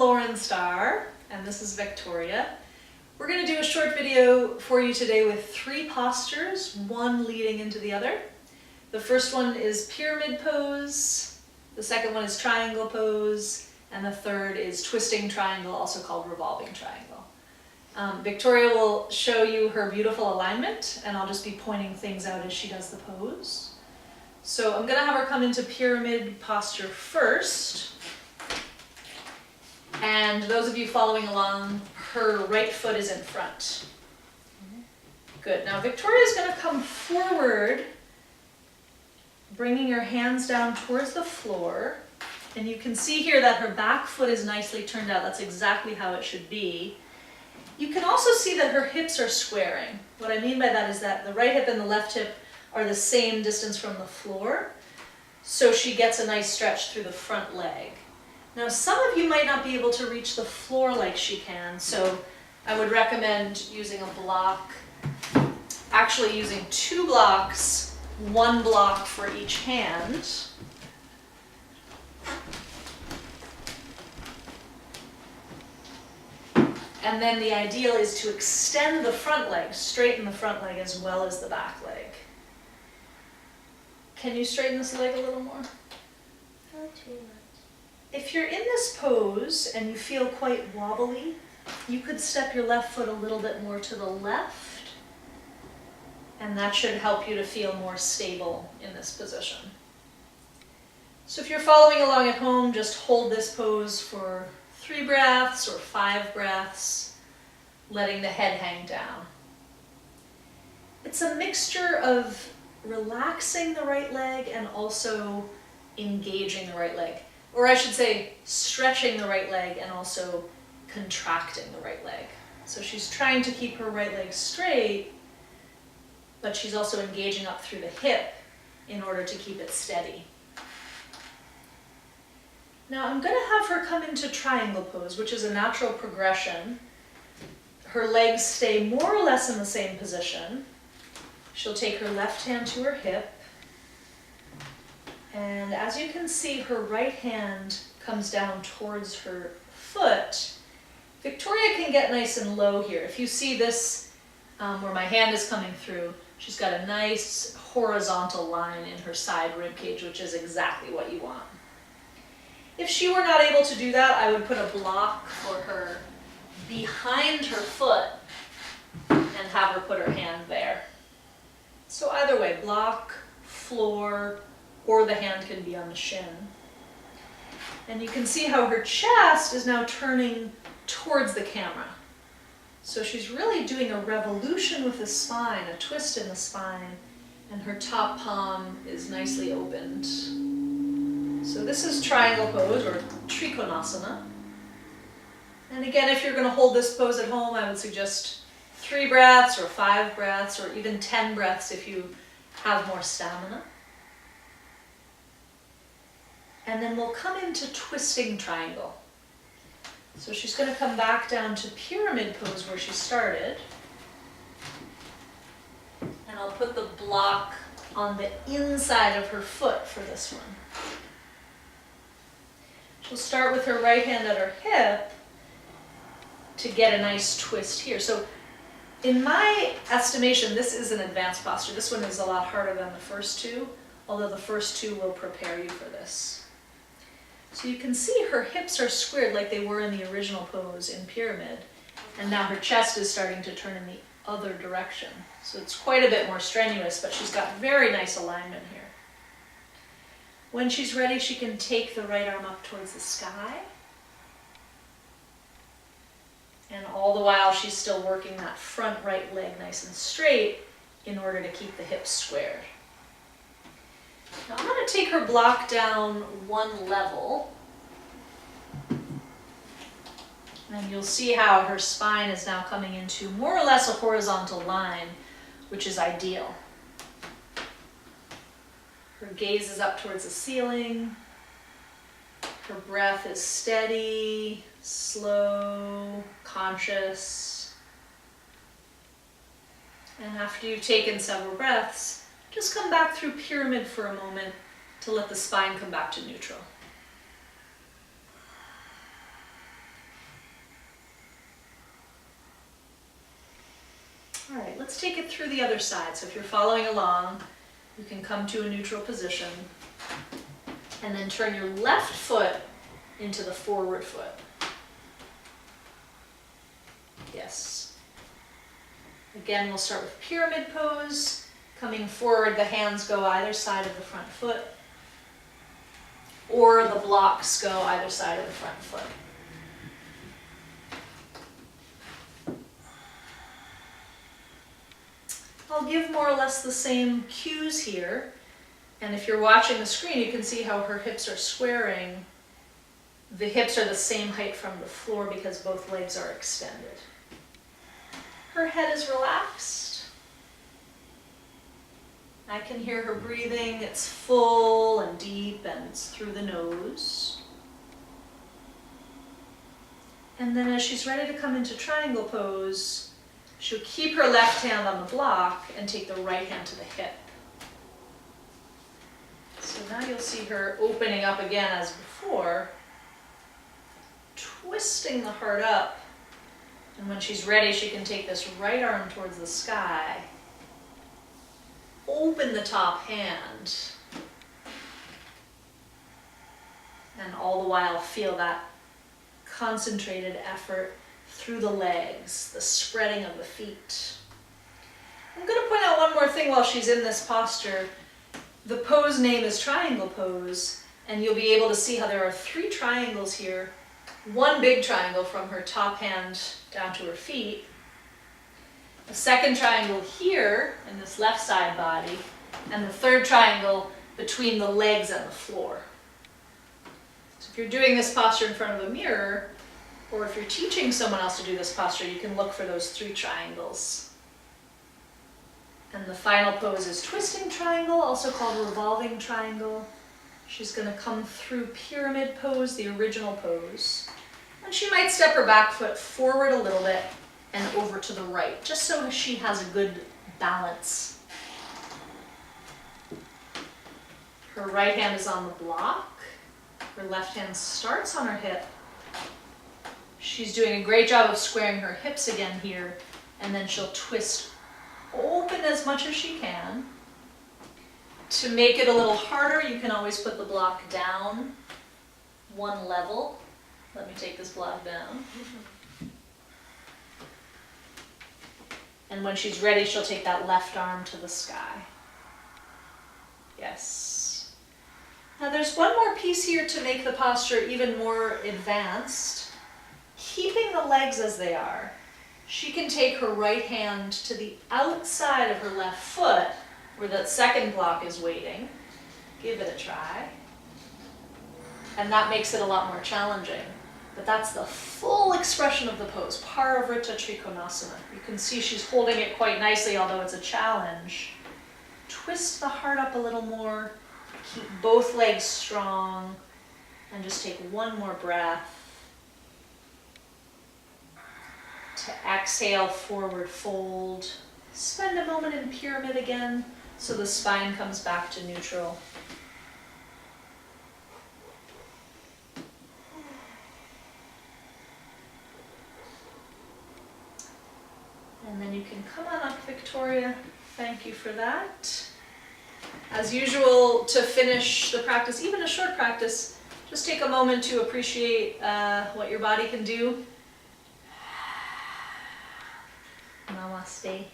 Lauren Starr, and this is Victoria. We're going to do a short video for you today with 3 postures, one leading into the other. The first one is pyramid pose, the second one is triangle pose, and the third is twisting triangle, also called revolving triangle. Victoria will show you her beautiful alignment, and I'll just be pointing things out as she does the pose. So I'm going to have her come into pyramid posture first. And those of you following along, her right foot is in front. Good. Now Victoria's going to come forward, bringing her hands down towards the floor. And you can see here that her back foot is nicely turned out. That's exactly how it should be. You can also see that her hips are squaring. What I mean by that is that the right hip and the left hip are the same distance from the floor. So she gets a nice stretch through the front leg. Now, some of you might not be able to reach the floor like she can, so I would recommend using a block, actually using 2 blocks, 1 block for each hand. And then the ideal is to extend the front leg, straighten the front leg as well as the back leg. Can you straighten this leg a little more? Not too much. If you're in this pose and you feel quite wobbly, you could step your left foot a little bit more to the left, and that should help you to feel more stable in this position. So if you're following along at home, just hold this pose for 3 breaths or 5 breaths, letting the head hang down. It's a mixture of relaxing the right leg and also engaging the right leg. Or I should say, stretching the right leg and also contracting the right leg. So she's trying to keep her right leg straight, but she's also engaging up through the hip in order to keep it steady. Now I'm going to have her come into triangle pose, which is a natural progression. Her legs stay more or less in the same position. She'll take her left hand to her hip. And as you can see, her right hand comes down towards her foot. Victoria can get nice and low here. If you see this, where my hand is coming through, she's got a nice horizontal line in her side rib cage, which is exactly what you want. If she were not able to do that, I would put a block for her behind her foot and have her put her hand there. So either way, block, floor, or the hand can be on the shin. And you can see how her chest is now turning towards the camera. So she's really doing a revolution with the spine, a twist in the spine, and her top palm is nicely opened. So this is triangle pose, or Trikonasana. And again, if you're going to hold this pose at home, I would suggest 3 breaths or 5 breaths or even 10 breaths if you have more stamina. And then we'll come into twisting triangle. So she's going to come back down to pyramid pose where she started. And I'll put the block on the inside of her foot for this one. She'll start with her right hand at her hip to get a nice twist here. So in my estimation, this is an advanced posture. This one is a lot harder than the first 2, although the first 2 will prepare you for this. So you can see her hips are squared like they were in the original pose in pyramid, and now her chest is starting to turn in the other direction. So it's quite a bit more strenuous, but she's got very nice alignment here. When she's ready, she can take the right arm up towards the sky. And all the while, she's still working that front right leg nice and straight in order to keep the hips squared. Now I'm going to take her block down 1 level. And you'll see how her spine is now coming into more or less a horizontal line, which is ideal. Her gaze is up towards the ceiling. Her breath is steady, slow, conscious. And after you've taken several breaths, just come back through pyramid for a moment to let the spine come back to neutral. Let's take it through the other side. So if you're following along, you can come to a neutral position and then turn your left foot into the forward foot. Yes. Again, we'll start with pyramid pose. Coming forward, the hands go either side of the front foot, or the blocks go either side of the front foot. I'll give more or less the same cues here, and if you're watching the screen, you can see how her hips are squaring. The hips are the same height from the floor because both legs are extended. Her head is relaxed. I can hear her breathing. It's full and deep and it's through the nose. And then as she's ready to come into triangle pose, she'll keep her left hand on the block and take the right hand to the hip. So now you'll see her opening up again as before, twisting the heart up. And when she's ready, she can take this right arm towards the sky. Open the top hand. And all the while feel that concentrated effort through the legs, the spreading of the feet. I'm going to point out one more thing while she's in this posture. The pose name is triangle pose, and you'll be able to see how there are 3 triangles here. One big triangle from her top hand down to her feet. A second triangle here in this left side body, and the third triangle between the legs and the floor. So if you're doing this posture in front of a mirror, or if you're teaching someone else to do this posture, you can look for those 3 triangles. And the final pose is twisting triangle, also called revolving triangle. She's going to come through pyramid pose, the original pose. And she might step her back foot forward a little bit and over to the right, just so she has a good balance. Her right hand is on the block. Her left hand starts on her hip. She's doing a great job of squaring her hips again here, and then she'll twist open as much as she can. To make it a little harder, you can always put the block down one level. Let me take this block down. And when she's ready, she'll take that left arm to the sky. Yes. Now there's one more piece here to make the posture even more advanced. Keeping the legs as they are, she can take her right hand to the outside of her left foot, where that second block is waiting. Give it a try. And that makes it a lot more challenging. But that's the full expression of the pose, Paravritta Trikonasana. You can see she's holding it quite nicely, although it's a challenge. Twist the heart up a little more, keep both legs strong, and just take one more breath. To exhale, forward fold. Spend a moment in pyramid again, so the spine comes back to neutral. And then you can come on up, Victoria. Thank you for that. As usual, to finish the practice, even a short practice, just take a moment to appreciate what your body can do. Namaste.